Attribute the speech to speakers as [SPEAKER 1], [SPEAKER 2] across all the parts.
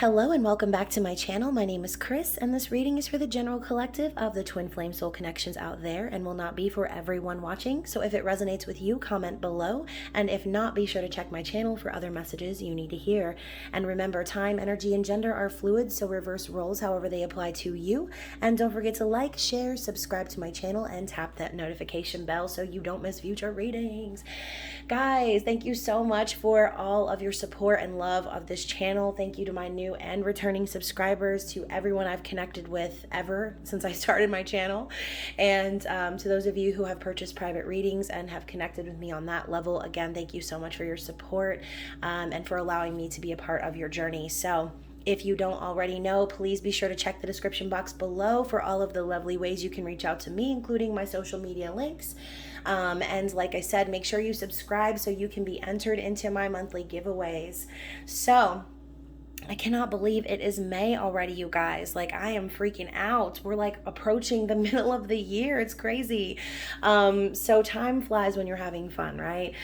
[SPEAKER 1] Hello and welcome back to my channel. My name is Chris and this reading is for the general collective of the twin flame soul connections out there and will not be for everyone watching. So if it resonates with you, comment below, and if not, be sure to check my channel for other messages you need to hear. And remember, time, energy, and gender are fluid, so reverse roles however they apply to you. And don't forget to like, share, subscribe to my channel, and tap that notification bell so you don't miss future readings. Guys, thank you so much for all of your support and love of this channel. Thank you to my new and returning subscribers, to everyone I've connected with ever since I started my channel, and to those of you who have purchased private readings and have connected with me on that level. Again, thank you so much for your support and for allowing me to be a part of your journey. So if you don't already know, please be sure to check the description box below for all of the lovely ways you can reach out to me, including my social media links. And like I said, make sure you subscribe so you can be entered into my monthly giveaways. So I cannot believe it is May already, you guys. Like, I am freaking out. We're like approaching the middle of the year. It's crazy. So time flies when you're having fun, right?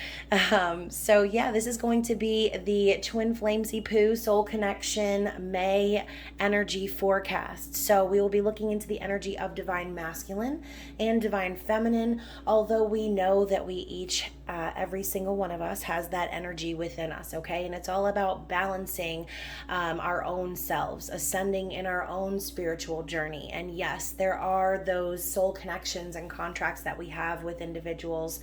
[SPEAKER 1] So yeah, this is going to be the Twin Flamesy Poo Soul Connection May energy forecast. So we will be looking into the energy of divine masculine and divine feminine, although we know that we each every single one of us has that energy within us, okay? And it's all about balancing our own selves, ascending in our own spiritual journey. And yes, there are those soul connections and contracts that we have with individuals,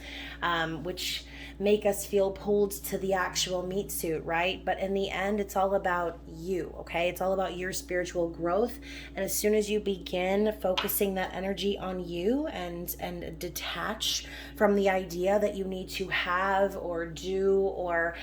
[SPEAKER 1] which make us feel pulled to the actual meat suit, right? But in the end, it's all about you, okay? It's all about your spiritual growth. And as soon as you begin focusing that energy on you and detach from the idea that you need to have or do or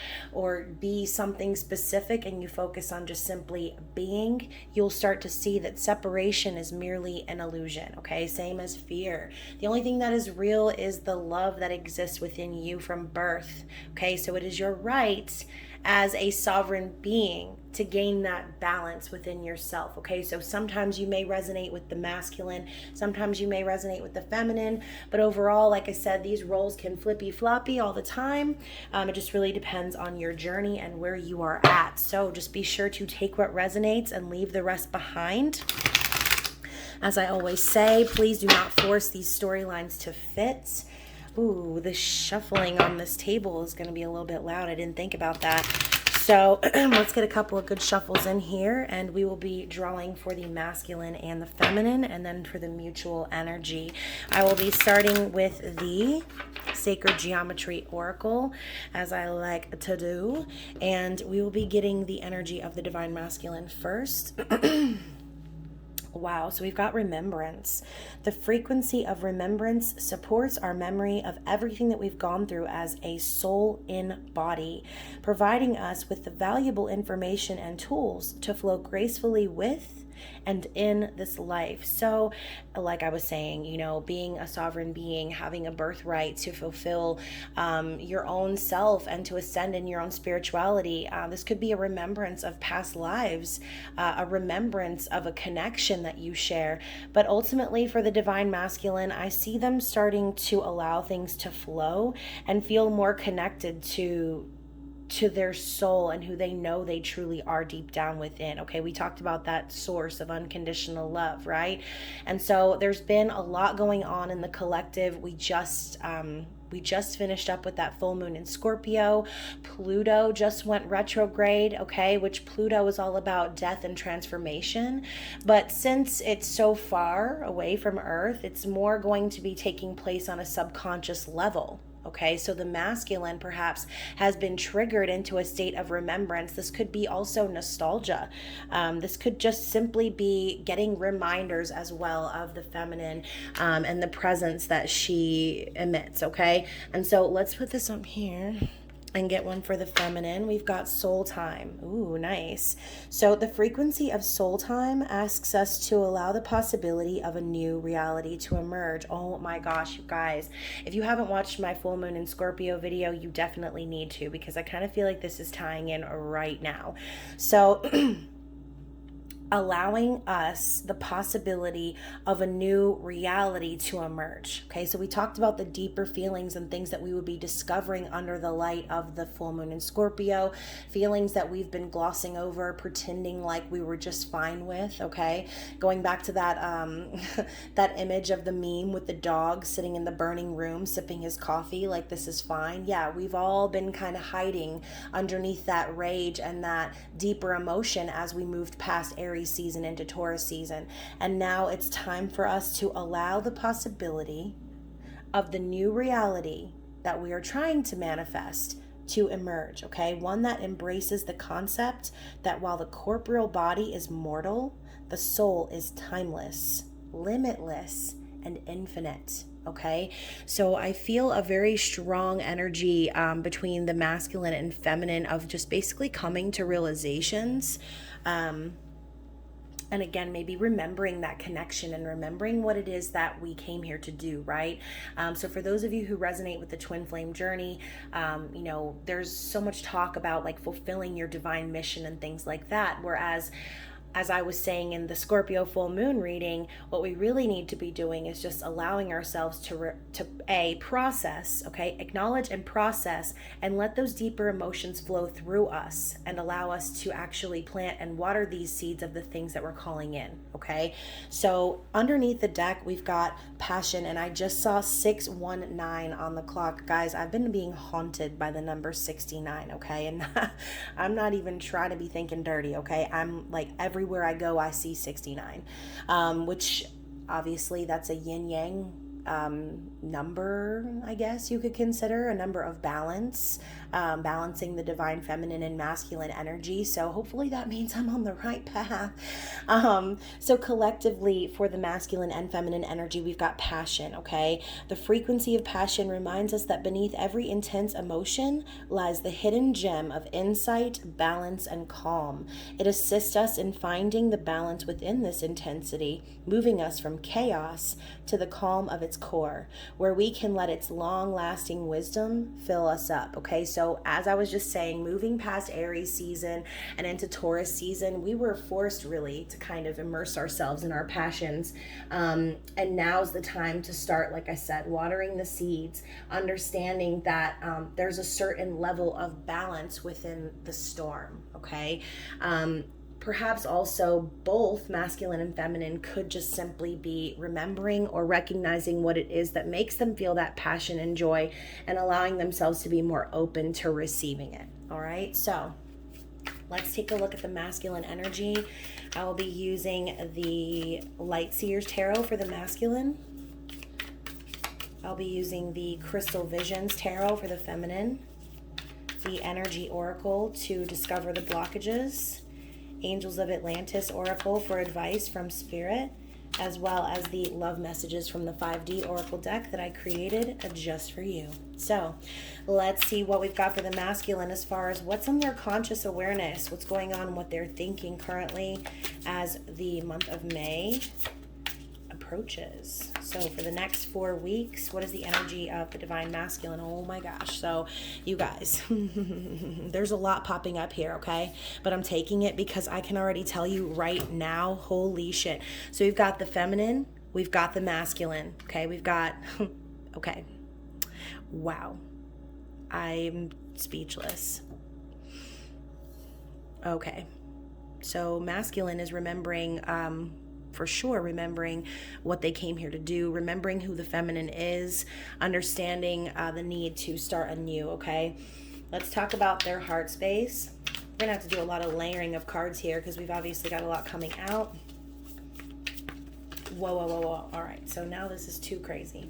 [SPEAKER 1] be something specific, and you focus on just simply being, you'll start to see that separation is merely an illusion, okay? Same as fear. The only thing that is real is the love that exists within you from birth, okay? So it is your right as a sovereign being to gain that balance within yourself, okay? So sometimes you may resonate with the masculine, sometimes you may resonate with the feminine, but overall, like I said, these roles can flippy floppy all the time. It just really depends on your journey and where you are at. So just be sure to take what resonates and leave the rest behind. As I always say, please do not force these storylines to fit. Ooh, the shuffling on this table is going to be a little bit loud. I didn't think about that. So let's get a couple of good shuffles in here, and we will be drawing for the masculine and the feminine, and then for the mutual energy. I will be starting with the Sacred Geometry Oracle, as I like to do, and we will be getting the energy of the divine masculine first. Wow, so we've got remembrance. The frequency of remembrance supports our memory of everything that we've gone through as a soul in body, providing us with the valuable information and tools to flow gracefully with and in this life. So like I was saying, you know, being a sovereign being, having a birthright to fulfill your own self and to ascend in your own spirituality. This could be a remembrance of past lives, a remembrance of a connection that you share. But ultimately for the divine masculine, I see them starting to allow things to flow and feel more connected to their soul and who they know they truly are deep down within. Okay, we talked about that source of unconditional love, right? And so there's been a lot going on in the collective. We just finished up with that full moon in Scorpio. Pluto just went retrograde, okay, which Pluto is all about death and transformation. But since it's so far away from Earth, it's more going to be taking place on a subconscious level. Okay, so the masculine perhaps has been triggered into a state of remembrance. This could be also nostalgia. This could just simply be getting reminders as well of the feminine and the presence that she emits, okay? And so let's put this up here and get one for the feminine. We've got soul time. Ooh, nice. So the frequency of soul time asks us to allow the possibility of a new reality to emerge. Oh my gosh, you guys. If you haven't watched my full moon in Scorpio video, you definitely need to, because I kind of feel like this is tying in right now. So allowing us the possibility of a new reality to emerge. Okay, so we talked about the deeper feelings and things that we would be discovering under the light of the full moon in Scorpio, feelings that we've been glossing over, pretending like we were just fine with. Okay, going back to that that image of the meme with the dog sitting in the burning room sipping his coffee like this is fine. Yeah, we've all been kind of hiding underneath that rage and that deeper emotion as we moved past Aries season into Taurus season. And now it's time for us to allow the possibility of the new reality that we are trying to manifest to emerge, okay? One that embraces the concept that while the corporeal body is mortal, the soul is timeless, limitless, and infinite. Okay, so I feel a very strong energy between the masculine and feminine of just basically coming to realizations. And again, maybe remembering that connection and remembering what it is that we came here to do, right? So for those of you who resonate with the twin flame journey, you know, there's so much talk about like fulfilling your divine mission and things like that. Whereas, as I was saying in the Scorpio full moon reading, what we really need to be doing is just allowing ourselves to process, okay, acknowledge and process, and let those deeper emotions flow through us and allow us to actually plant and water these seeds of the things that we're calling in, okay? So underneath the deck, we've got passion, and I just saw 619 on the clock. Guys, I've been being haunted by the number 69, okay? And I'm not even trying to be thinking dirty, okay? I'm like, everywhere I go, I see 69, which obviously that's a yin-yang number, I guess you could consider, a number of balance, balancing the divine feminine and masculine energy. So hopefully that means I'm on the right path. So collectively for the masculine and feminine energy, we've got passion, okay? The frequency of passion reminds us that beneath every intense emotion lies the hidden gem of insight, balance, and calm. It assists us in finding the balance within this intensity, moving us from chaos to the calm of its core, where we can let its long-lasting wisdom fill us up, okay? So as I was just saying, moving past Aries season and into Taurus season, we were forced really to kind of immerse ourselves in our passions. And now's the time to start, like I said, watering the seeds, understanding that there's a certain level of balance within the storm, okay? Perhaps also both masculine and feminine could just simply be remembering or recognizing what it is that makes them feel that passion and joy and allowing themselves to be more open to receiving it. All right, so let's take a look at the masculine energy. I will be using the Light Seers Tarot for the masculine. I'll be using the Crystal Visions Tarot for the feminine, the Energy Oracle to discover the blockages, Angels of Atlantis Oracle for advice from Spirit, as well as the love messages from the 5D Oracle deck that I created just for you. So let's see what we've got for the masculine as far as what's on their conscious awareness, what's going on, what they're thinking currently as the month of May approaches. So for the next 4 weeks, what is the energy of the divine masculine? Oh my gosh. So you guys, there's a lot popping up here, okay? But I'm taking it because I can already tell you right now, holy shit. So we've got the feminine, we've got the masculine, okay? We've got, okay. Wow. I'm speechless. Okay. So masculine is remembering, for sure, remembering what they came here to do, remembering who the feminine is, understanding the need to start anew, okay? Let's talk about their heart space. We're gonna have to do a lot of layering of cards here because we've obviously got a lot coming out. Whoa, whoa, whoa, whoa. All right, so now this is too crazy.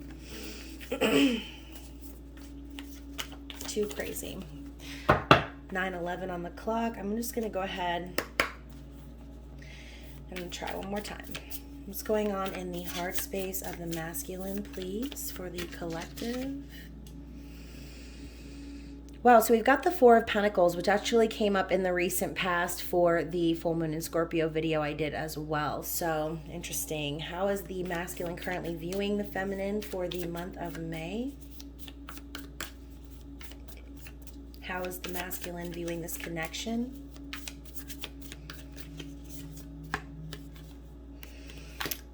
[SPEAKER 1] Too crazy. 9:11 on the clock. I'm just gonna go ahead and try one more time. What's going on in the heart space of the masculine, please, for the collective? Well, so we've got the Four of Pentacles, which actually came up in the recent past for the full moon in Scorpio video I did as well. So interesting. How is the masculine currently viewing the feminine for the month of May? How is the masculine viewing this connection?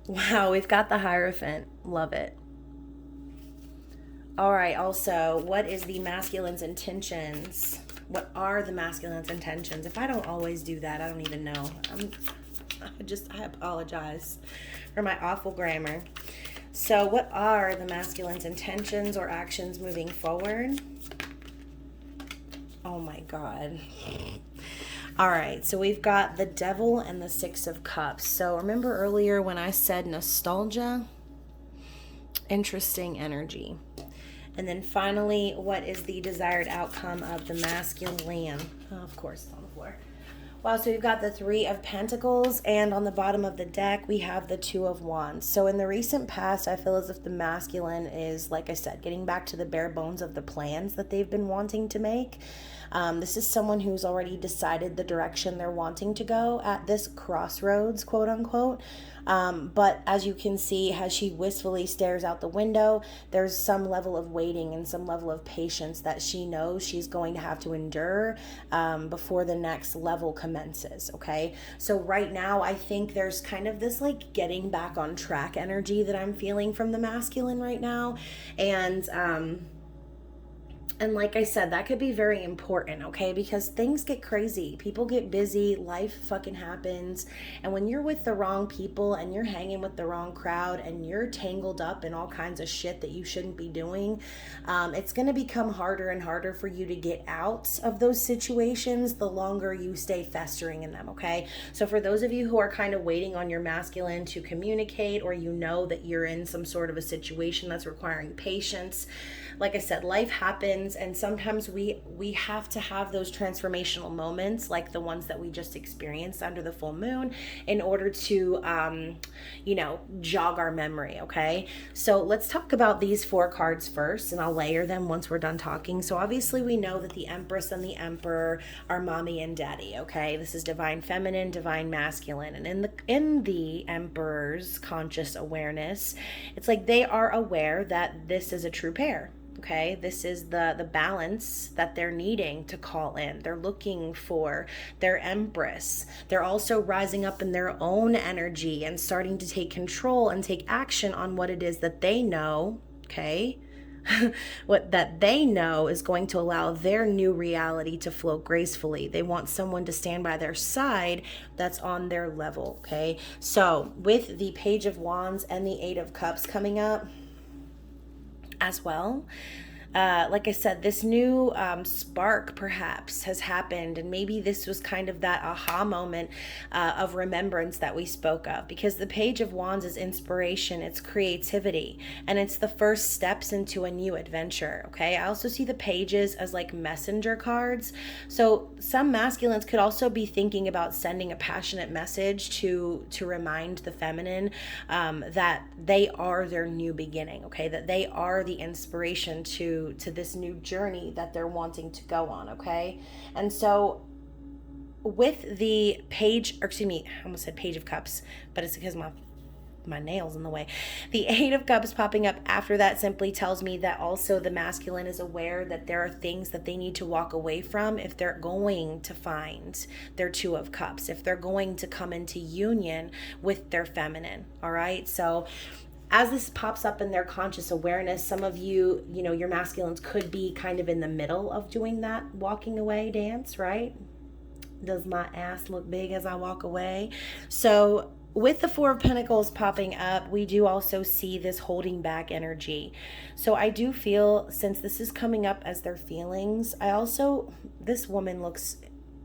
[SPEAKER 1] Wow, we've got the Hierophant. Love it. All right, also, what is the masculine's intentions? What are the masculine's intentions? If I don't always do that, I don't even know. I apologize for my awful grammar. So, what are the masculine's intentions or actions moving forward? Oh my God. All right, so we've got the Devil and the Six of Cups. So, remember earlier when I said nostalgia? Interesting energy. And then finally, what is the desired outcome of the masculine? Oh, of course, it's on the floor. Wow, so we've got the Three of Pentacles, and on the bottom of the deck, we have the Two of Wands. So in the recent past, I feel as if the masculine is, like I said, getting back to the bare bones of the plans that they've been wanting to make. This is someone who's already decided the direction they're wanting to go at this crossroads, quote unquote. But as you can see, as she wistfully stares out the window, there's some level of waiting and some level of patience that she knows she's going to have to endure before the next level commences, okay? So right now, I think there's kind of this like getting back on track energy that I'm feeling from the masculine right now. And like I said, that could be very important, okay? Because things get crazy. People get busy. Life fucking happens. And when you're with the wrong people and you're hanging with the wrong crowd and you're tangled up in all kinds of shit that you shouldn't be doing, it's going to become harder and harder for you to get out of those situations the longer you stay festering in them, okay? So for those of you who are kind of waiting on your masculine to communicate, or you know that you're in some sort of a situation that's requiring patience, like I said, life happens, and sometimes we have to have those transformational moments like the ones that we just experienced under the full moon in order to jog our memory, okay? So let's talk about these four cards first, and I'll layer them once we're done talking. So obviously we know that the Empress and the Emperor are mommy and daddy, okay? This is divine feminine, divine masculine, and in the Emperor's conscious awareness, it's like they are aware that this is a true pair. Okay, this is the balance that they're needing to call in. They're looking for their Empress. They're also rising up in their own energy and starting to take control and take action on what it is that they know, okay? What that they know is going to allow their new reality to flow gracefully. They want someone to stand by their side that's on their level, okay? So with the Page of Wands and the Eight of Cups coming up as well, like I said, this new spark perhaps has happened, and maybe this was kind of that aha moment of remembrance that we spoke of, because the Page of Wands is inspiration, it's creativity, and it's the first steps into a new adventure, okay? I also see the pages as like messenger cards, so some masculines could also be thinking about sending a passionate message to remind the feminine that they are their new beginning, okay? That they are the inspiration to this new journey that they're wanting to go on, okay? And so with the Page, or excuse me, I almost said Page of Cups, but it's because my nails in the way. The Eight of Cups popping up after that simply tells me that also the masculine is aware that there are things that they need to walk away from if they're going to find their Two of Cups, if they're going to come into union with their feminine, all right? So as this pops up in their conscious awareness, some of you, your masculines could be kind of in the middle of doing that walking away dance, right? Does my ass look big as I walk away? So with the Four of Pentacles popping up, we do also see this holding back energy. So I do feel, since this is coming up as their feelings, this woman looks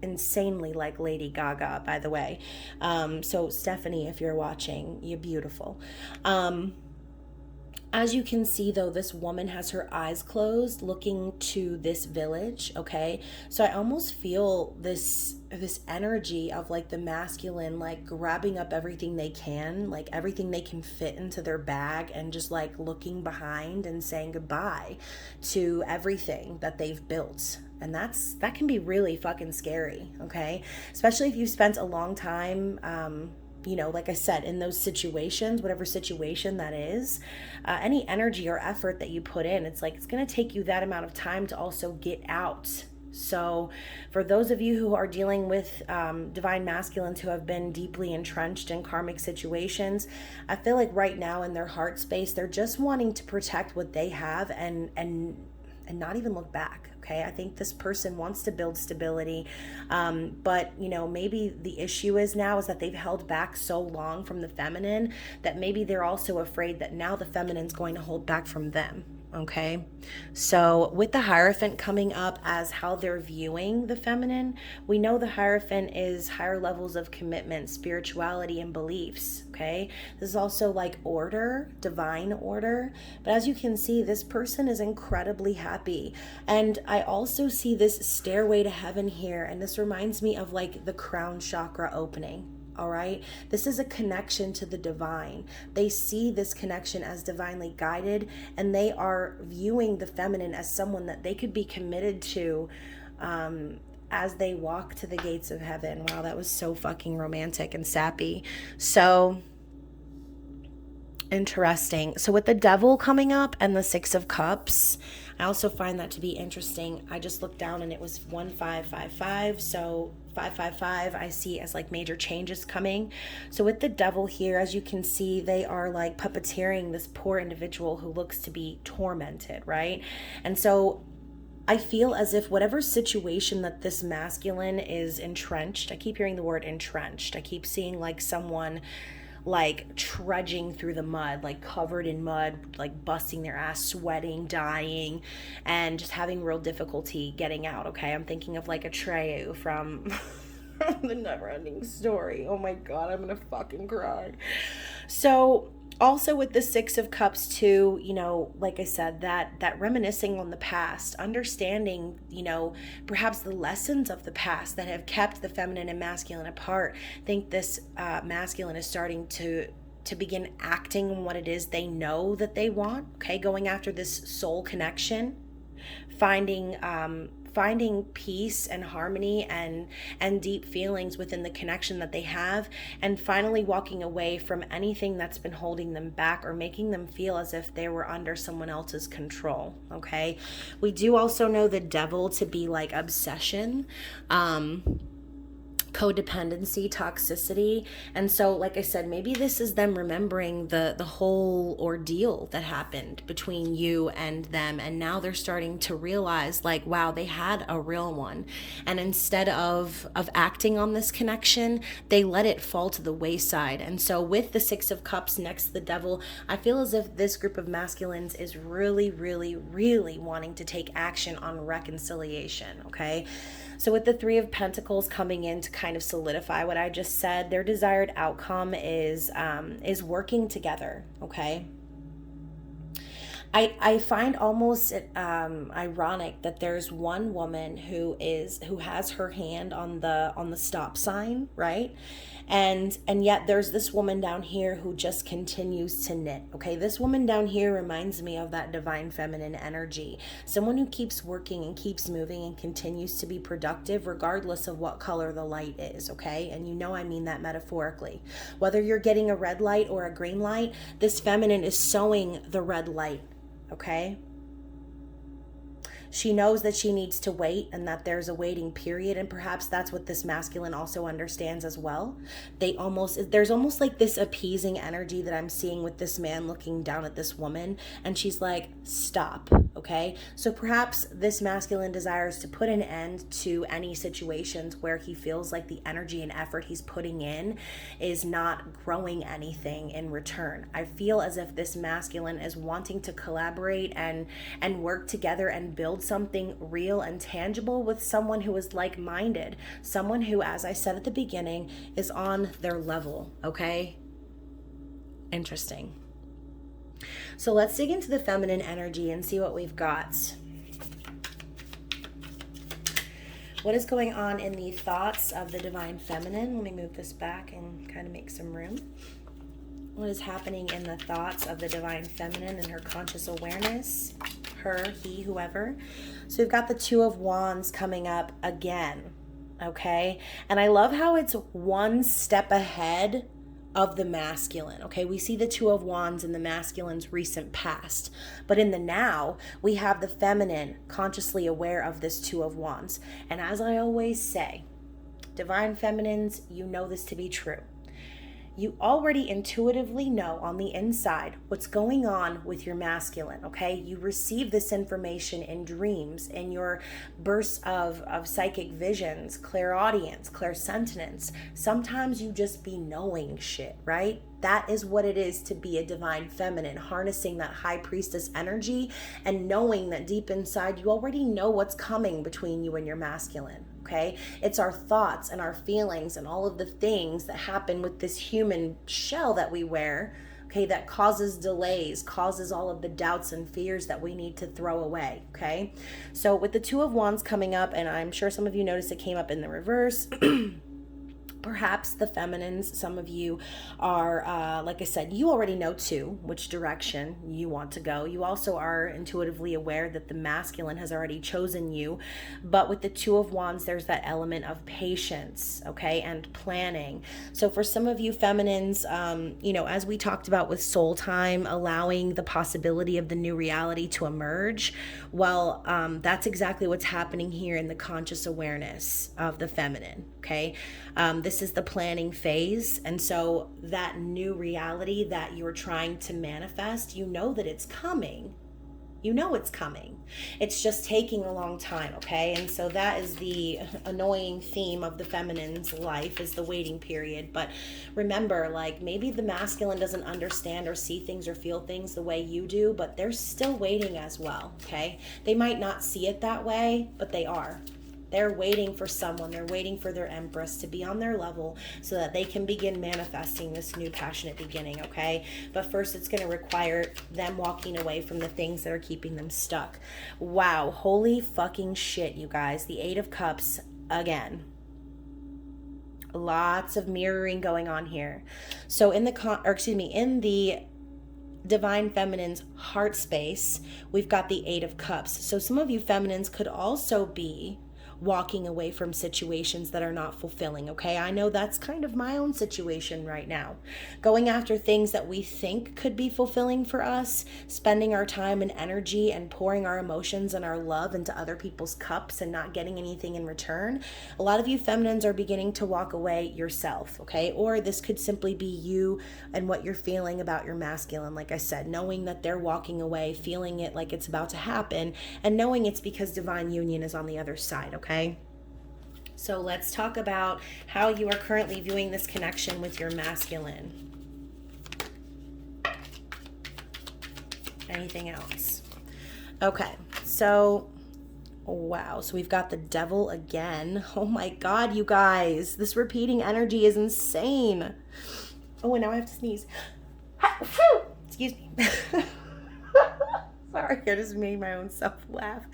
[SPEAKER 1] insanely like Lady Gaga, by the way. So Stephanie, if you're watching, you're beautiful. As you can see, though, this woman has her eyes closed looking to this village, okay? So I almost feel this energy of like the masculine like grabbing up everything they can, like everything they can fit into their bag, and just like looking behind and saying goodbye to everything that they've built. And that can be really fucking scary, okay? Especially if you spent a long time like I said, in those situations, whatever situation that is, any energy or effort that you put in, it's like it's going to take you that amount of time to also get out So for those of you who are dealing with divine masculines who have been deeply entrenched in karmic situations, I feel like right now in their heart space, they're just wanting to protect what they have and not even look back. Okay, I think this person wants to build stability, but maybe the issue is now is that they've held back so long from the feminine that maybe they're also afraid that now the feminine's going to hold back from them. Okay, so with the Hierophant coming up as how they're viewing the feminine, we know the Hierophant is higher levels of commitment, spirituality, and beliefs. Okay, this is also like order, divine order. But as you can see, this person is incredibly happy. And I also see this stairway to heaven here, and this reminds me of like the crown chakra opening. All right, this is a connection to the divine. They see this connection as divinely guided, and they are viewing the feminine as someone that they could be committed to as they walk to the gates of heaven. Wow, that was so fucking romantic and sappy. So interesting. So with the Devil coming up and the Six of Cups, I also find that to be interesting. I just looked down and it was 1555. So 555 I see as like major changes coming. So with the Devil here, as you can see, they are like puppeteering this poor individual who looks to be tormented, right? And so I feel as if whatever situation that this masculine is entrenched, I keep hearing the word entrenched. I keep seeing like someone like trudging through the mud, like covered in mud, like busting their ass, sweating, dying, and just having real difficulty getting out. Okay, I'm thinking of like Atreyu from the Neverending Story. Oh my god, I'm gonna fucking cry. So also with the Six of Cups too, like I said, that reminiscing on the past, understanding, perhaps the lessons of the past that have kept the feminine and masculine apart. I think this masculine is starting to begin acting on what it is they know that they want. Okay, going after this soul connection, finding peace and harmony and deep feelings within the connection that they have, and finally walking away from anything that's been holding them back or making them feel as if they were under someone else's control. Okay, we do also know the Devil to be like obsession, codependency, toxicity. And so, like I said, maybe this is them remembering the whole ordeal that happened between you and them, and now they're starting to realize like, wow, they had a real one, and instead of acting on this connection, they let it fall to the wayside. And so with the Six of Cups next to the Devil, I feel as if this group of masculines is really, really, really wanting to take action on reconciliation. Okay, so with the Three of Pentacles coming in to kind of solidify what I just said, their desired outcome is working together. Okay, I find almost ironic that there's one woman who has her hand on the stop sign, right? And yet there's this woman down here who just continues to knit. Okay, this woman down here reminds me of that divine feminine energy. Someone who keeps working and keeps moving and continues to be productive regardless of what color the light is. Okay, and I mean that metaphorically. Whether you're getting a red light or a green light, this feminine is sowing the red light. Okay, she knows that she needs to wait and that there's a waiting period, and perhaps that's what this masculine also understands as well. There's almost like this appeasing energy that I'm seeing with this man looking down at this woman, and she's like, stop. Okay, so perhaps this masculine desires to put an end to any situations where he feels like the energy and effort he's putting in is not growing anything in return. I feel as if this masculine is wanting to collaborate and work together and build something real and tangible with someone who is like-minded, someone who, as I said at the beginning, is on their level. Okay, interesting. So let's dig into the feminine energy and see what we've got. What is going on in the thoughts of the divine feminine? Let me move this back and kind of make some room. What is happening in the thoughts of the divine feminine and her conscious awareness? Her, he, whoever. So we've got the Two of Wands coming up again. Okay, and I love how it's one step ahead of the masculine. Okay, we see the Two of Wands in the masculine's recent past, but in the now we have the feminine consciously aware of this Two of Wands. And as I always say, divine feminines, you know this to be true. You already intuitively know on the inside what's going on with your masculine, okay? You receive this information in dreams, in your bursts of psychic visions, clairaudience, clairsentience. Sometimes you just be knowing shit, right? That is what it is to be a divine feminine, harnessing that high priestess energy and knowing that deep inside you already know what's coming between you and your masculine. Okay, it's our thoughts and our feelings and all of the things that happen with this human shell that we wear, okay, that causes delays, causes all of the doubts and fears that we need to throw away. Okay, so with the Two of Wands coming up, and I'm sure some of you noticed it came up in the reverse. Perhaps the feminines, some of you are, like I said, you already know too which direction you want to go. You also are intuitively aware that the masculine has already chosen you. But with the Two of Wands, there's that element of patience, okay, and planning. So for some of you feminines, as we talked about with soul time, allowing the possibility of the new reality to emerge, well, that's exactly what's happening here in the conscious awareness of the feminine, okay? This is the planning phase. And so that new reality that you're trying to manifest, you know that it's coming. You know it's coming. It's just taking a long time, okay? And so that is the annoying theme of the feminine's life, is the waiting period. But remember, like, maybe the masculine doesn't understand or see things or feel things the way you do, but they're still waiting as well, okay? They might not see it that way, but they are. They're waiting for someone. They're waiting for their empress to be on their level so that they can begin manifesting this new passionate beginning, okay? But first, it's going to require them walking away from the things that are keeping them stuck. Wow. Holy fucking shit, you guys. The Eight of Cups again. Lots of mirroring going on here. So in the divine feminine's heart space, we've got the Eight of Cups. So some of you feminines could also be walking away from situations that are not fulfilling, okay? I know that's kind of my own situation right now. Going after things that we think could be fulfilling for us, spending our time and energy and pouring our emotions and our love into other people's cups and not getting anything in return. A lot of you feminines are beginning to walk away yourself, okay? Or this could simply be you and what you're feeling about your masculine, like I said, knowing that they're walking away, feeling it like it's about to happen, and knowing it's because divine union is on the other side, okay? So let's talk about how you are currently viewing this connection with your masculine. Anything else? Okay, so wow, so we've got the Devil again. Oh my God, you guys, this repeating energy is insane. Oh, and now I have to sneeze. Excuse me. Sorry, I just made my own self laugh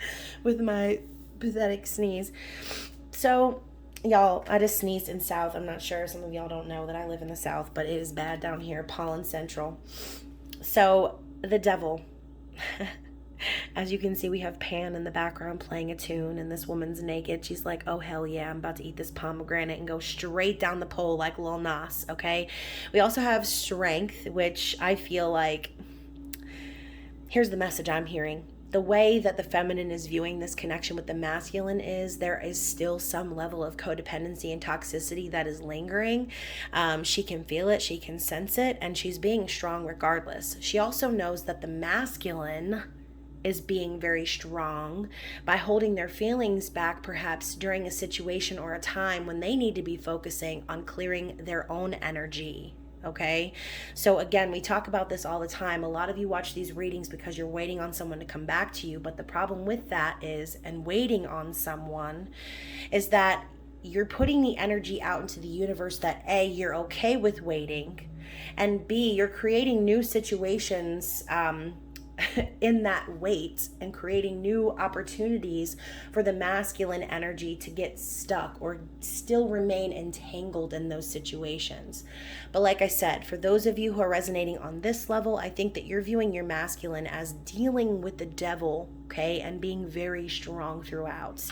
[SPEAKER 1] with my pathetic sneeze. So y'all, I just sneezed in South. I'm not sure, some of y'all don't know that I live in the South, but it is bad down here, pollen central. So the Devil, as you can see, we have Pan in the background playing a tune, and this woman's naked. She's like, oh hell yeah, I'm about to eat this pomegranate and go straight down the pole like Lil Nas, okay? We also have Strength, which I feel like, here's the message I'm hearing. The way that the feminine is viewing this connection with the masculine is there is still some level of codependency and toxicity that is lingering. She can feel it, she can sense it, and she's being strong regardless. She also knows that the masculine is being very strong by holding their feelings back, perhaps during a situation or a time when they need to be focusing on clearing their own energy. Okay, so again, we talk about this all the time. A lot of you watch these readings because you're waiting on someone to come back to you. But the problem with that is, and waiting on someone, is that you're putting the energy out into the universe that A, you're okay with waiting, and B, you're creating new situations in that wait and creating new opportunities for the masculine energy to get stuck or still remain entangled in those situations. But like I said, for those of you who are resonating on this level, I think that you're viewing your masculine as dealing with the devil, okay, and being very strong throughout.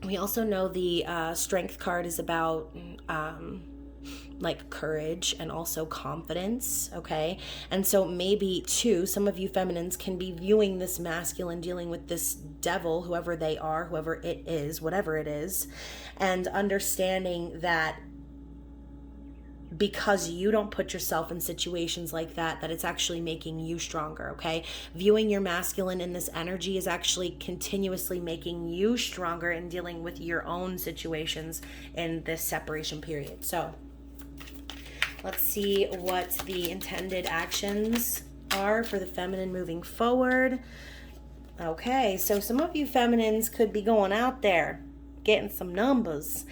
[SPEAKER 1] We also know the Strength card is about like courage and also confidence, okay? And so maybe too, some of you feminines can be viewing this masculine dealing with this devil, whoever they are, whoever it is, whatever it is, and understanding that because you don't put yourself in situations like that, that it's actually making you stronger, okay? Viewing your masculine in this energy is actually continuously making you stronger in dealing with your own situations in this separation period. So let's see what the intended actions are for the feminine moving forward. Okay, so some of you feminines could be going out there, getting some numbers.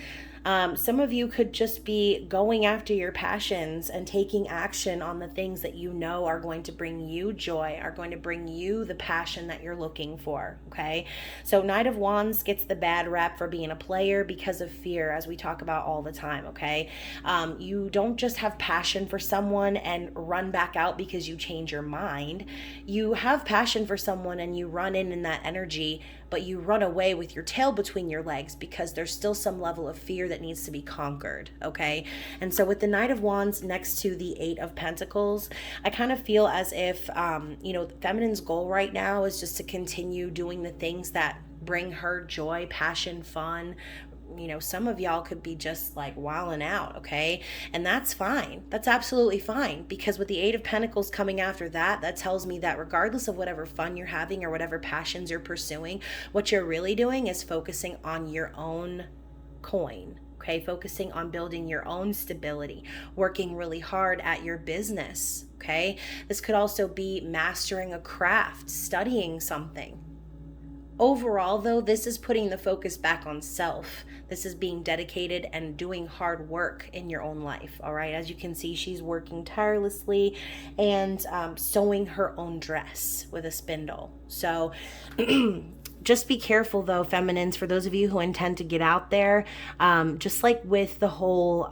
[SPEAKER 1] Some of you could just be going after your passions and taking action on the things that you know are going to bring you joy, are going to bring you the passion that you're looking for, okay? So Knight of Wands gets the bad rep for being a player because of fear, as we talk about all the time, okay? You don't just have passion for someone and run back out because you change your mind. You have passion for someone and you run in that energy, but you run away with your tail between your legs because there's still some level of fear that needs to be conquered, okay? And so with the Knight of Wands next to the Eight of Pentacles, I kind of feel as if, the feminine's goal right now is just to continue doing the things that bring her joy, passion, fun. Some of y'all could be just like wilding out, okay? And that's fine. That's absolutely fine, because with the Eight of Pentacles coming after that, that tells me that regardless of whatever fun you're having or whatever passions you're pursuing, what you're really doing is focusing on your own coin, okay? Focusing on building your own stability, working really hard at your business, okay? This could also be mastering a craft, studying something. Overall, though, this is putting the focus back on self. This is being dedicated and doing hard work in your own life, all right? As you can see, she's working tirelessly and sewing her own dress with a spindle. So just be careful, though, feminines, for those of you who intend to get out there, just like with the whole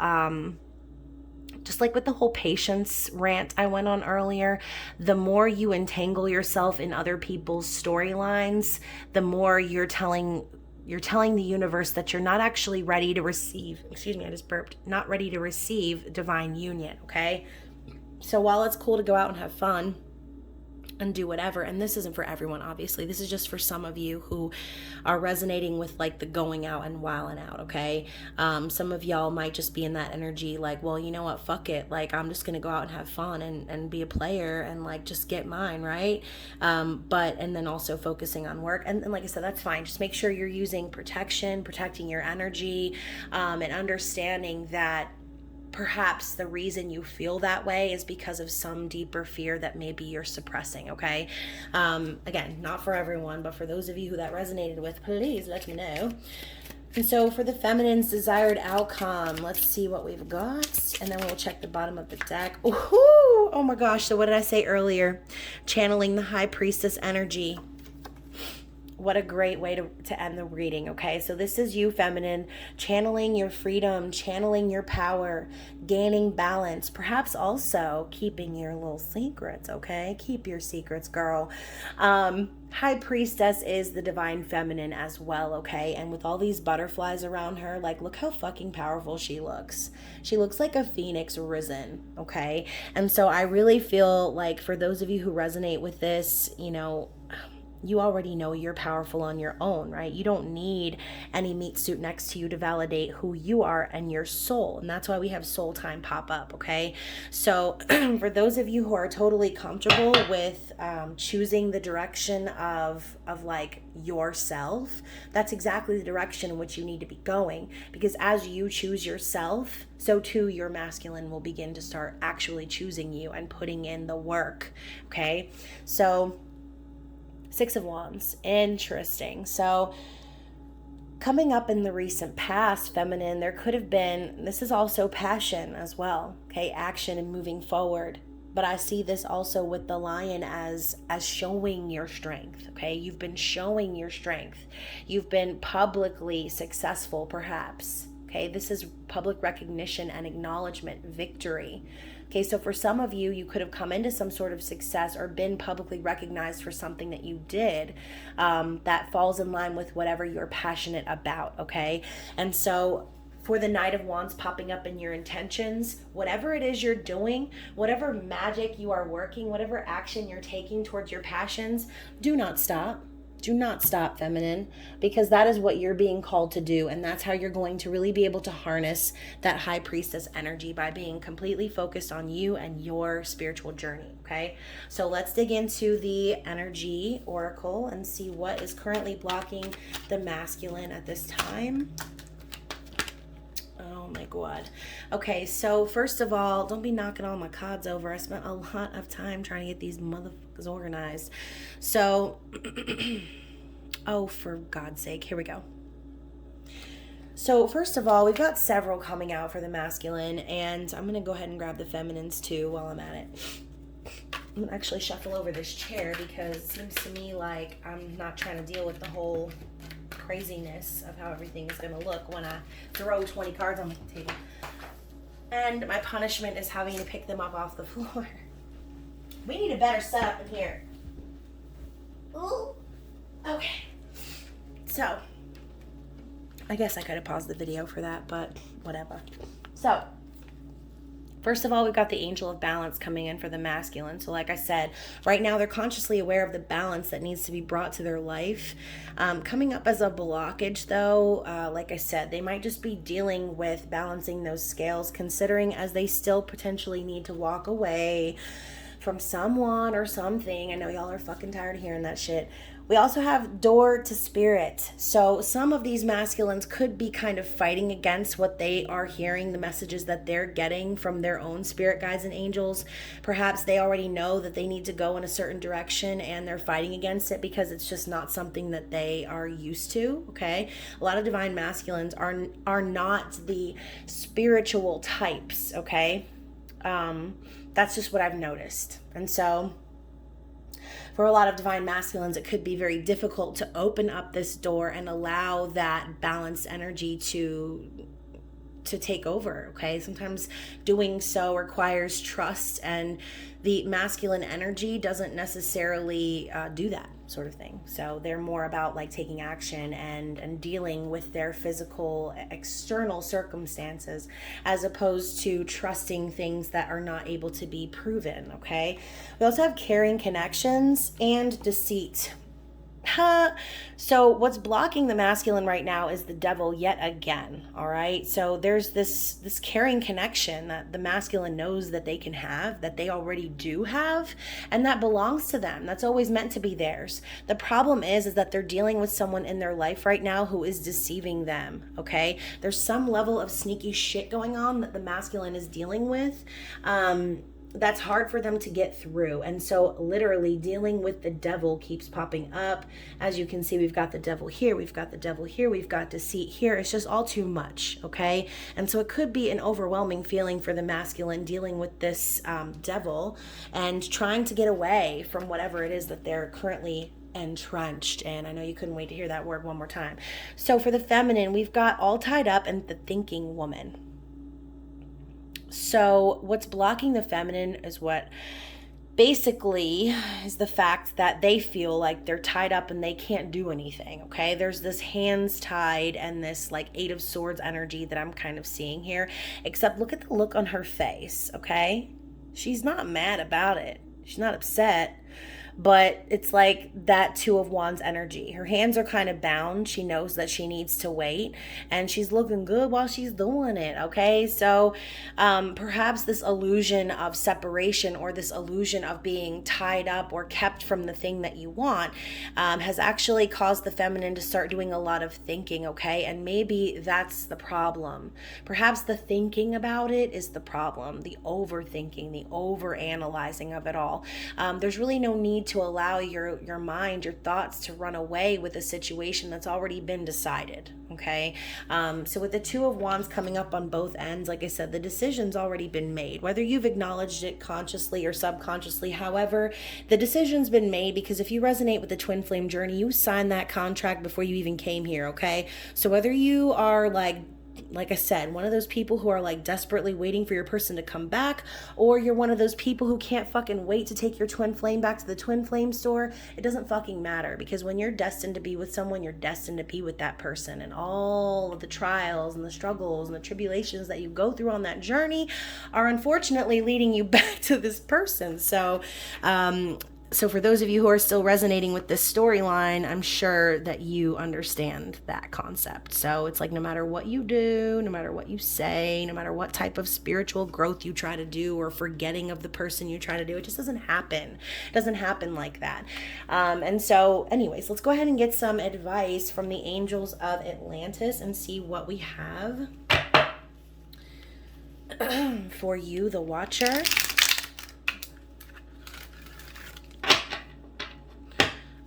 [SPEAKER 1] patience rant I went on earlier, the more you entangle yourself in other people's storylines, the more you're telling the universe that you're not actually ready to receive, not ready to receive divine union, okay? So while it's cool to go out and have fun and do whatever, and this isn't for everyone, obviously, this is just for some of you who are resonating with like the going out and wilding out, okay? Some of y'all might just be in that energy like, well, you know what, fuck it, like I'm just gonna go out and have fun and be a player and like just get mine, right? And then also focusing on work, and like I said, that's fine. Just make sure you're using protection, protecting your energy, and understanding that perhaps the reason you feel that way is because of some deeper fear that maybe you're suppressing, okay? Again, not for everyone, but for those of you who that resonated with, please let me know. And so for the feminine's desired outcome, let's see what we've got, and then we'll check the bottom of the deck. Ooh, oh my gosh, so what did I say earlier? Channeling the High Priestess energy. What a great way to end the reading, okay? So this is you, feminine, channeling your freedom, channeling your power, gaining balance, perhaps also keeping your little secrets, okay? Keep your secrets, girl. High Priestess is the divine feminine as well, okay? And with all these butterflies around her, like, look how fucking powerful she looks. She looks like a phoenix risen, okay? And so I really feel like for those of you who resonate with this, you already know you're powerful on your own, right? You don't need any meat suit next to you to validate who you are and your soul. And that's why we have soul time pop up, okay? So for those of you who are totally comfortable with choosing the direction of like yourself, that's exactly the direction in which you need to be going. Because as you choose yourself, so too your masculine will begin to start actually choosing you and putting in the work, okay? So Six of Wands, interesting. So coming up in the recent past, feminine, there could have been, this is also passion as well, okay, action and moving forward. But I see this also with the Lion as showing your strength, okay? You've been showing your strength. You've been publicly successful, perhaps, okay? This is public recognition and acknowledgement, victory. Okay, so for some of you, you could have come into some sort of success or been publicly recognized for something that you did that falls in line with whatever you're passionate about, okay? And so for the Knight of Wands popping up in your intentions, whatever it is you're doing, whatever magic you are working, whatever action you're taking towards your passions, do not stop. Do not stop, feminine, because that is what you're being called to do. And that's how you're going to really be able to harness that high priestess energy, by being completely focused on you and your spiritual journey. Okay, so let's dig into the energy oracle and see what is currently blocking the masculine at this time. Oh my God. Okay, so first of all, don't be knocking all my cards over. I spent a lot of time trying to get these motherfuckers organized. So, oh, for God's sake, here we go. So first of all, we've got several coming out for the masculine, and I'm going to go ahead and grab the feminines too while I'm at it. I'm going to actually shuffle over this chair because it seems to me like I'm not trying to deal with the whole craziness of how everything is going to look when I throw 20 cards on the table. And my punishment is having to pick them up off the floor. We need a better setup in here. Ooh. Okay. So, I guess I could have paused the video for that, but whatever. So, first of all, we've got the Angel of Balance coming in for the masculine. So like I said, right now they're consciously aware of the balance that needs to be brought to their life. Coming up as a blockage though, like I said, they might just be dealing with balancing those scales, considering as they still potentially need to walk away from someone or something. I know y'all are fucking tired of hearing that shit. We also have door to spirit. So some of these masculines could be kind of fighting against what they are hearing, the messages that they're getting from their own spirit guides and angels. Perhaps they already know that they need to go in a certain direction and they're fighting against it because it's just not something that they are used to, okay? A lot of divine masculines are not the spiritual types, okay? That's just what I've noticed. And so for a lot of divine masculines, it could be very difficult to open up this door and allow that balanced energy to take over, okay? Sometimes doing so requires trust, and the masculine energy doesn't necessarily do that sort of thing. So they're more about like taking action and dealing with their physical external circumstances, as opposed to trusting things that are not able to be proven, okay? We also have caring connections and deceit. So what's blocking the masculine right now is the devil yet again, all right? So there's this caring connection that the masculine knows that they can have, that they already do have, and that belongs to them. That's always meant to be theirs. The problem is that they're dealing with someone in their life right now who is deceiving them, okay? There's some level of sneaky shit going on that the masculine is dealing with. That's hard for them to get through. And so literally dealing with the devil keeps popping up. As you can see, we've got the devil here, we've got the devil here, we've got deceit here. It's just all too much, okay? And so it could be an overwhelming feeling for the masculine dealing with this devil and trying to get away from whatever it is that they're currently entrenched. And I know you couldn't wait to hear that word one more time. So for the feminine, we've got all tied up and the thinking woman. So what's blocking the feminine is what basically is the fact that they feel like they're tied up and they can't do anything, okay? There's this hands tied and this like 8 of Swords energy that I'm kind of seeing here, except look at the look on her face, okay? She's not mad about it. She's not upset. But it's like that 2 of Wands energy. Her hands are kind of bound. She knows that she needs to wait, and she's looking good while she's doing it, okay? So perhaps this illusion of separation or this illusion of being tied up or kept from the thing that you want has actually caused the feminine to start doing a lot of thinking, okay? And maybe that's the problem. Perhaps the thinking about it is the problem, the overthinking, the overanalyzing of it all. There's really no need to allow your mind, your thoughts to run away with a situation that's already been decided, okay? So with the 2 of Wands coming up on both ends, like I said, the decision's already been made. Whether you've acknowledged it consciously or subconsciously, however, the decision's been made, because if you resonate with the twin flame journey, you signed that contract before you even came here, okay? So whether you are like like I said, one of those people who are like desperately waiting for your person to come back, or you're one of those people who can't fucking wait to take your twin flame back to the twin flame store. It doesn't fucking matter, because when you're destined to be with someone, you're destined to be with that person, and all of the trials and the struggles and the tribulations that you go through on that journey are unfortunately leading you back to this person. So for those of you who are still resonating with this storyline, I'm sure that you understand that concept. So it's like, no matter what you do, no matter what you say, no matter what type of spiritual growth you try to do, or forgetting of the person you try to do, it just doesn't happen. It doesn't happen like that. And so anyways, let's go ahead and get some advice from the Angels of Atlantis and see what we have for you, the Watcher.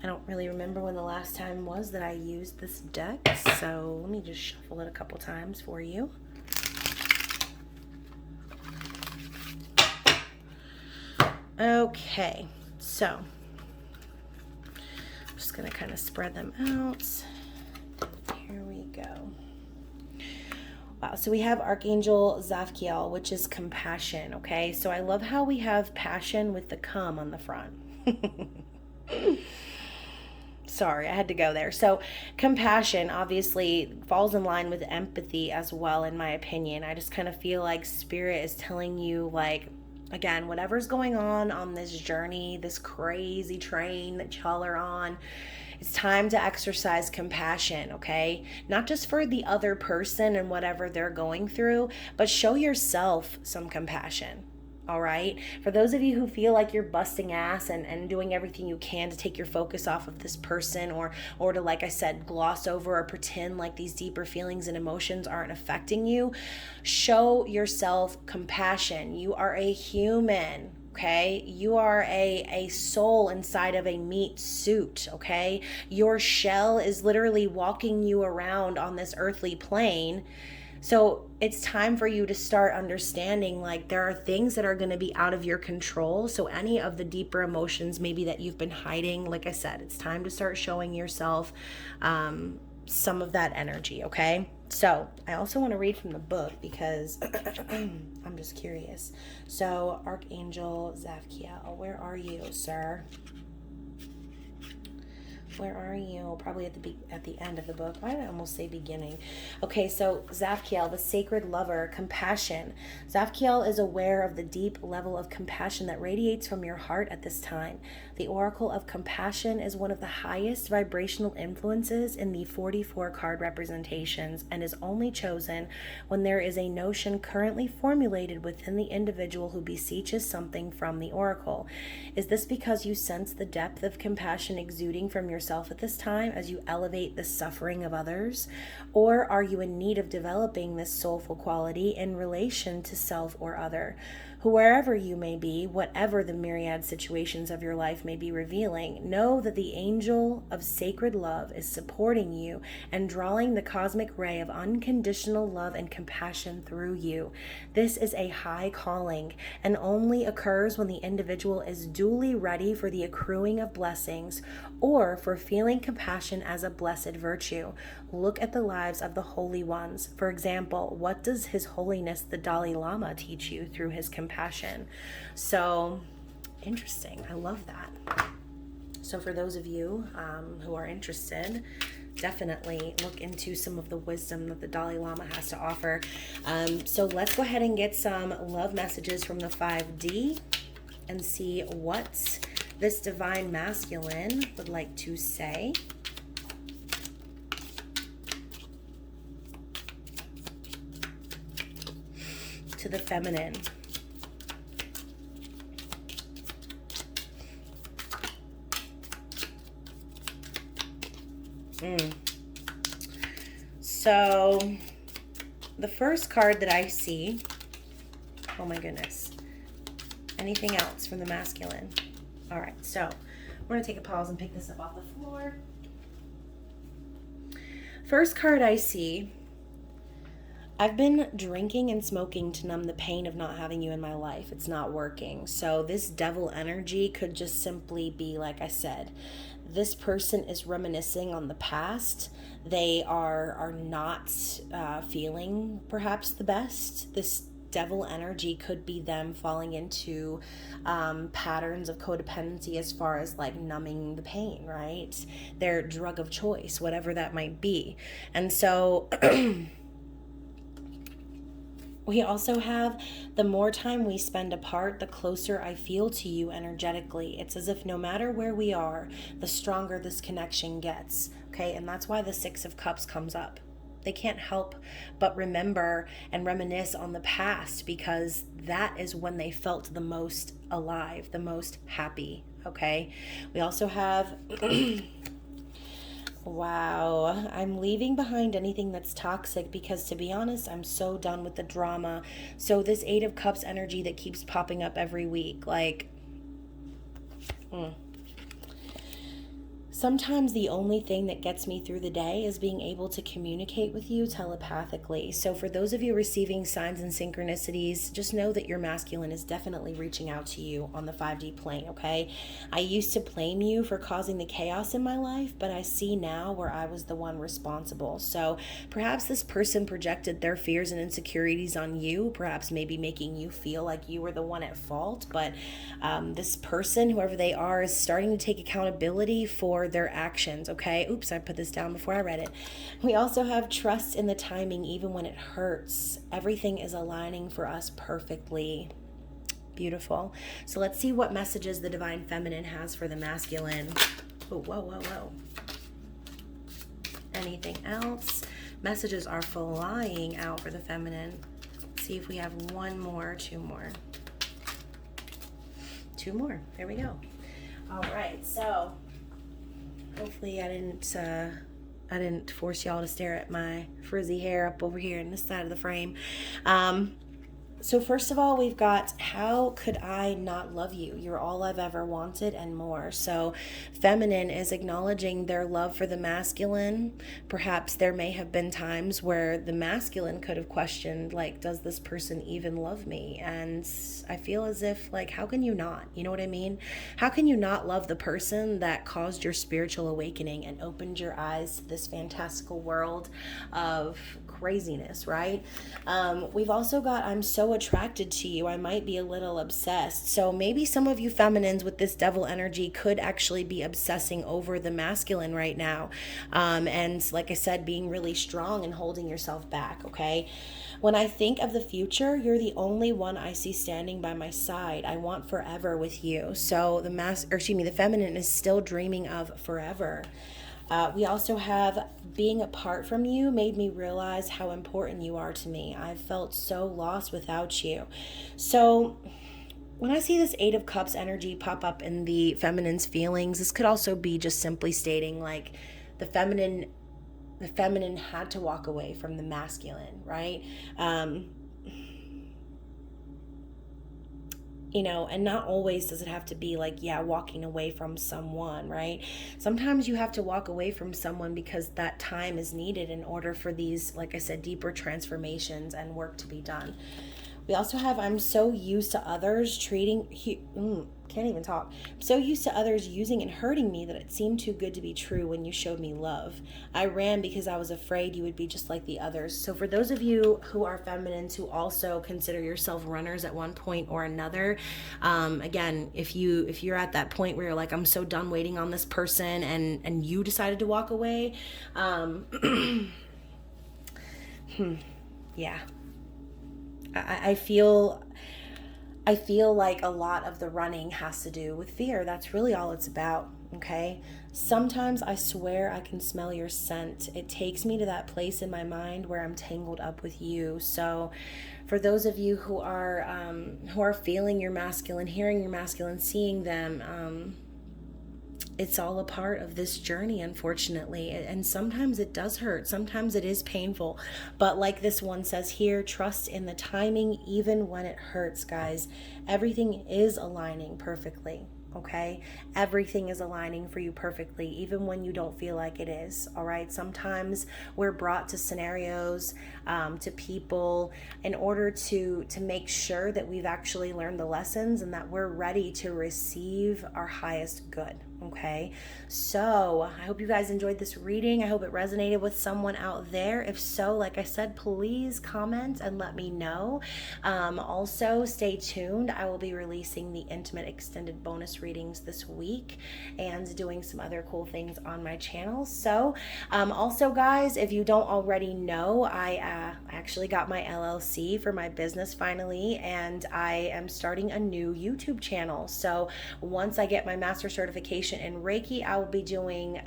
[SPEAKER 1] I don't really remember when the last time was that I used this deck, so let me just shuffle it a couple times for you. Okay, so I'm just going to kind of spread them out. Here we go. Wow, so we have Archangel Zadkiel, which is compassion, okay? So I love how we have passion with the come on the front. Sorry, I had to go there. So compassion obviously falls in line with empathy as well, in my opinion. I just kind of feel like Spirit is telling you, like, again, whatever's going on this journey, this crazy train that y'all are on, it's time to exercise compassion, okay? Not just for the other person and whatever they're going through, but show yourself some compassion. All right. For those of you who feel like you're busting ass and doing everything you can to take your focus off of this person, or to, like I said, gloss over or pretend like these deeper feelings and emotions aren't affecting you, show yourself compassion. You are a human. Okay, you are a soul inside of a meat suit. Okay, your shell is literally walking you around on this earthly plane. So it's time for you to start understanding, like, there are things that are going to be out of your control. So any of the deeper emotions maybe that you've been hiding, like I said, it's time to start showing yourself some of that energy, okay? So I also want to read from the book because I'm just curious. So Archangel Zadkiel, where are you, sir? Where are you? Probably at the end of the book. I almost say beginning. Okay, so Zadkiel, the sacred lover, compassion. Zadkiel is aware of the deep level of compassion that radiates from your heart at this time. The Oracle of Compassion is one of the highest vibrational influences in the 44 card representations, and is only chosen when there is a notion currently formulated within the individual who beseeches something from the Oracle. Is this because you sense the depth of compassion exuding from yourself at this time as you elevate the suffering of others? Or are you in need of developing this soulful quality in relation to self or other? Wherever you may be, whatever the myriad situations of your life may be revealing, know that the angel of sacred love is supporting you and drawing the cosmic ray of unconditional love and compassion through you. This is a high calling and only occurs when the individual is duly ready for the accruing of blessings, or for feeling compassion as a blessed virtue. Look at the lives of the holy ones. For example, what does His Holiness the Dalai Lama teach you through his compassion? So interesting. I love that. So for those of you who are interested, definitely look into some of the wisdom that the Dalai Lama has to offer. So let's go ahead and get some love messages from the 5D and see what this divine masculine would like to say. To the feminine. So the first card that I see, oh my goodness, anything else from the masculine? All right, so we're going to take a pause and pick this up off the floor. First card I see, I've been drinking and smoking to numb the pain of not having you in my life. It's not working. So this devil energy could just simply be, like I said, this person is reminiscing on the past. They are not feeling perhaps the best. This devil energy could be them falling into patterns of codependency as far as like numbing the pain, right? Their drug of choice, whatever that might be. And so we also have the more time we spend apart, the closer I feel to you energetically. It's as if no matter where we are, the stronger this connection gets. Okay, and that's why the Six of Cups comes up. They can't help but remember and reminisce on the past because that is when they felt the most alive, the most happy. Okay, we also have wow, I'm leaving behind anything that's toxic because, to be honest, I'm so done with the drama. So this Eight of Cups energy that keeps popping up every week, like, sometimes the only thing that gets me through the day is being able to communicate with you telepathically. So for those of you receiving signs and synchronicities, just know that your masculine is definitely reaching out to you on the 5D plane, okay? I used to blame you for causing the chaos in my life, but I see now where I was the one responsible. So perhaps this person projected their fears and insecurities on you, perhaps maybe making you feel like you were the one at fault. But this person, whoever they are, is starting to take accountability for their actions, okay? Oops, I put this down before I read it. We also have trust in the timing even when it hurts. Everything is aligning for us perfectly. Beautiful. So let's see what messages the Divine Feminine has for the masculine. Oh, whoa, whoa, whoa. Anything else? Messages are flying out for the feminine. Let's see if we have one more, two more. Two more. There we go. All right, so hopefully I didn't force y'all to stare at my frizzy hair up over here in this side of the frame. So first of all, we've got, how could I not love you? You're all I've ever wanted and more. So feminine is acknowledging their love for the masculine. Perhaps there may have been times where the masculine could have questioned, like, does this person even love me? And I feel as if, like, how can you not? You know what I mean? How can you not love the person that caused your spiritual awakening and opened your eyes to this fantastical world of craziness, right? We've also got, I'm so attracted to you, I might be a little obsessed. So maybe some of you feminines with this devil energy could actually be obsessing over the masculine right now. And like I said, being really strong and holding yourself back, okay? When I think of the future, you're the only one I see standing by my side. I want forever with you. So the feminine is still dreaming of forever. We also have, being apart from you made me realize how important you are to me. I felt so lost without you. So when I see this Eight of Cups energy pop up in the feminine's feelings, this could also be just simply stating, like, the feminine had to walk away from the masculine, right? You know, and not always does it have to be like, yeah, walking away from someone, right? Sometimes you have to walk away from someone because that time is needed in order for these, like I said, deeper transformations and work to be done. We also have, I'm so used to others can't even talk. I'm so used to others using and hurting me that it seemed too good to be true when you showed me love. I ran because I was afraid you would be just like the others. So for those of you who are feminines who also consider yourself runners at one point or another, again, if you're at that point where you're like, I'm so done waiting on this person, and you decided to walk away, yeah. I feel like a lot of the running has to do with fear. That's really all it's about, okay? Sometimes I swear I can smell your scent. It takes me to that place in my mind where I'm tangled up with you. So for those of you who are feeling your masculine, hearing your masculine, seeing them, it's all a part of this journey, unfortunately. And sometimes it does hurt. Sometimes it is painful. But like this one says here, trust in the timing, even when it hurts, guys. Everything is aligning perfectly. Okay, everything is aligning for you perfectly, even when you don't feel like it is. All right, sometimes we're brought to scenarios, to people, in order to make sure that we've actually learned the lessons and that we're ready to receive our highest good. Okay, so I hope you guys enjoyed this reading. I hope it resonated with someone out there. If so, like I said, please comment and let me know. Also, stay tuned. I will be releasing the intimate extended bonus readings this week and doing some other cool things on my channel. So, also, guys, if you don't already know, I actually got my LLC for my business finally, and I am starting a new YouTube channel. So, once I get my master certification in Reiki, I will be doing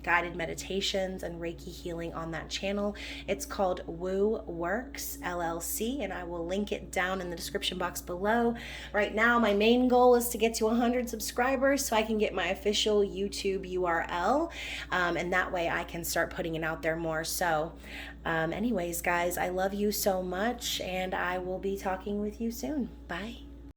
[SPEAKER 1] guided meditations and Reiki healing on that channel. It's called Woo Works LLC, and I will link it down in the description box below. Right now, my main goal is to get to 100 subscribers so I can get my official YouTube URL, and that way I can start putting it out there more. So, anyways, guys, I love you so much, and I will be talking with you soon. Bye.